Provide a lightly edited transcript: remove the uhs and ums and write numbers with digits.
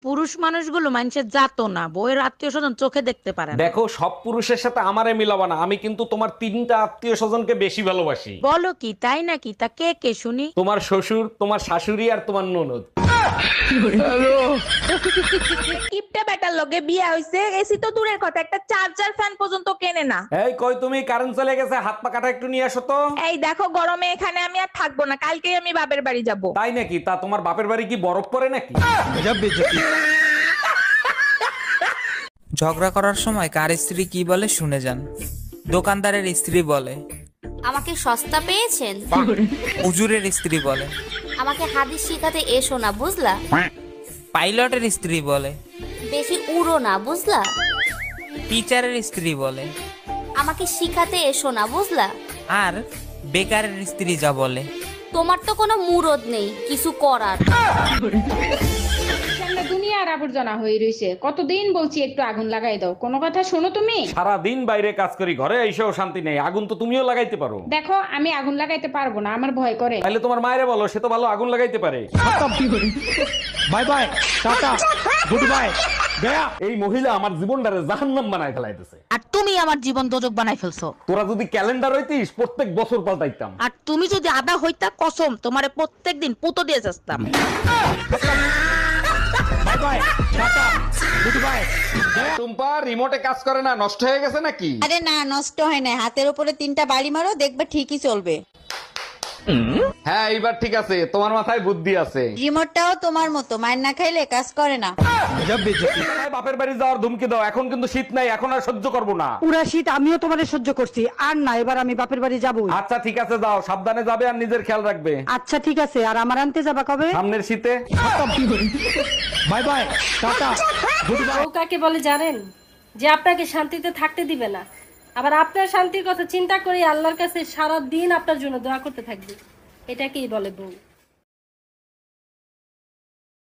পুরুষ মানুষগুলো মানুষের জাতো না, বউয়ের আত্মীয় স্বজন চোখে দেখতে পারে না। দেখো, সব পুরুষের সাথে আমারে মিলাবা না। আমি কিন্তু তোমার তিনটা আত্মীয় স্বজনকে বেশি ভালোবাসি। বলো কি, তাই নাকি? তা কে কে শুনি। তোমার শ্বশুর, তোমার শাশুড়ি আর তোমার ননদ। কিপটা বেটার লগে বিয়া হইছে, এসি তো দূরের কথা, একটা চার্জার ফ্যান পর্যন্ত কেনে না। এই কই তুমি, কারেন্ট চলে গেছে, হাত পা কাটা একটু নিয়ে আসো তো। এই দেখো, গরমে এখানে আমি আর থাকবো না, কালকেই আমি বাপের বাড়ি যাব। তাই নাকি? তা তোমার বাপের বাড়ি কি বরফ পড়ে নাকি? ঝগড়া করার সময় কার স্ত্রী কি বলে শুনে যান। দোকানদারের স্ত্রী বলে, আমাকে সস্তা পেয়েছেন। হুজুরের স্ত্রী বলে, আমাকে হাদিস শিখাতে এসো না, বুঝলা? পাইলটের স্ত্রী বলে, বেশি উড়ো না, বুঝলা? টিচারের স্ত্রী বলে, আমাকে শিখাতে এসো না, বুঝলা? আর বেকারের স্ত্রী যা বলে, তোমার তো কোনো মুরদ নেই কিছু করার। সামনে দুনিয়ার আবর্জনা হয়ে রইছে, কতদিন বলছি একটু আগুন লাগাই দাও, কোনো কথা শোনো তুমি? সারা দিন বাইরে কাজ করি, ঘরে এসেও শান্তি নেই। আগুন তো তুমিও লাগাইতে পারো। দেখো, আমি আগুন লাগাইতে পারবো না, আমার ভয় করে। তাহলে তোমার মায়েরে বলো, সে তো ভালো আগুন লাগাইতে পারে। By bye, tata, good bye, Gaya. এই মহিলা আমার জীবনটারে জাহান্নাম বানায় ফেলাইতেছে। আর তুমি আমার জীবন দোজক বানাই ফেলছো। তোরা যদি ক্যালেন্ডার হইতিস, প্রত্যেক বছর পাল্টাইতাম। আর তুমি যদি আদা হইতা, কসম তোমারে প্রত্যেকদিন পুতো দিয়ে যাস্তাম। Bye bye, tata, goodbye. Tumpa, রিমোটে কাজ করে না, নষ্ট হয়ে গেছে নাকি? আরে না, নষ্ট হয় না, হাতের উপরে 3টা বাড়ি মারো, দেখবে ঠিকই চলবে। হ্যাঁ, এইবার ঠিক আছে, তোমার মাথায় বুদ্ধি আছে। রিমোটটাও তোমার মতো, মায়ের না খাইলে কাজ করে না। বাপের বাড়ি যাওয়ার ধুমকি দাও, এখন কিন্তু শীত নাই, এখন আর সহ্য করবো না। পুরা শীত আমিও তোমারে সহ্য করছি, আর না, এবার আমি বাপের বাড়ি যাবো। আচ্ছা ঠিক আছে, যাও, সাবধানে যাবে আর নিজের খেয়াল রাখবে। আচ্ছা ঠিক আছে, আর আমার আনতে যাবা কবে? সামনের শীতে। By bye, tata, good bye. বউ কাকে বলে জানেন? যে আপনাকে শান্তিতে থাকতে দিবে না, আবার আপনার শান্তির কথা চিন্তা করে আল্লাহর কাছে সারা দিন আপনার জন্য দোয়া করতে থাকবে। এটাকেই বলে বউ।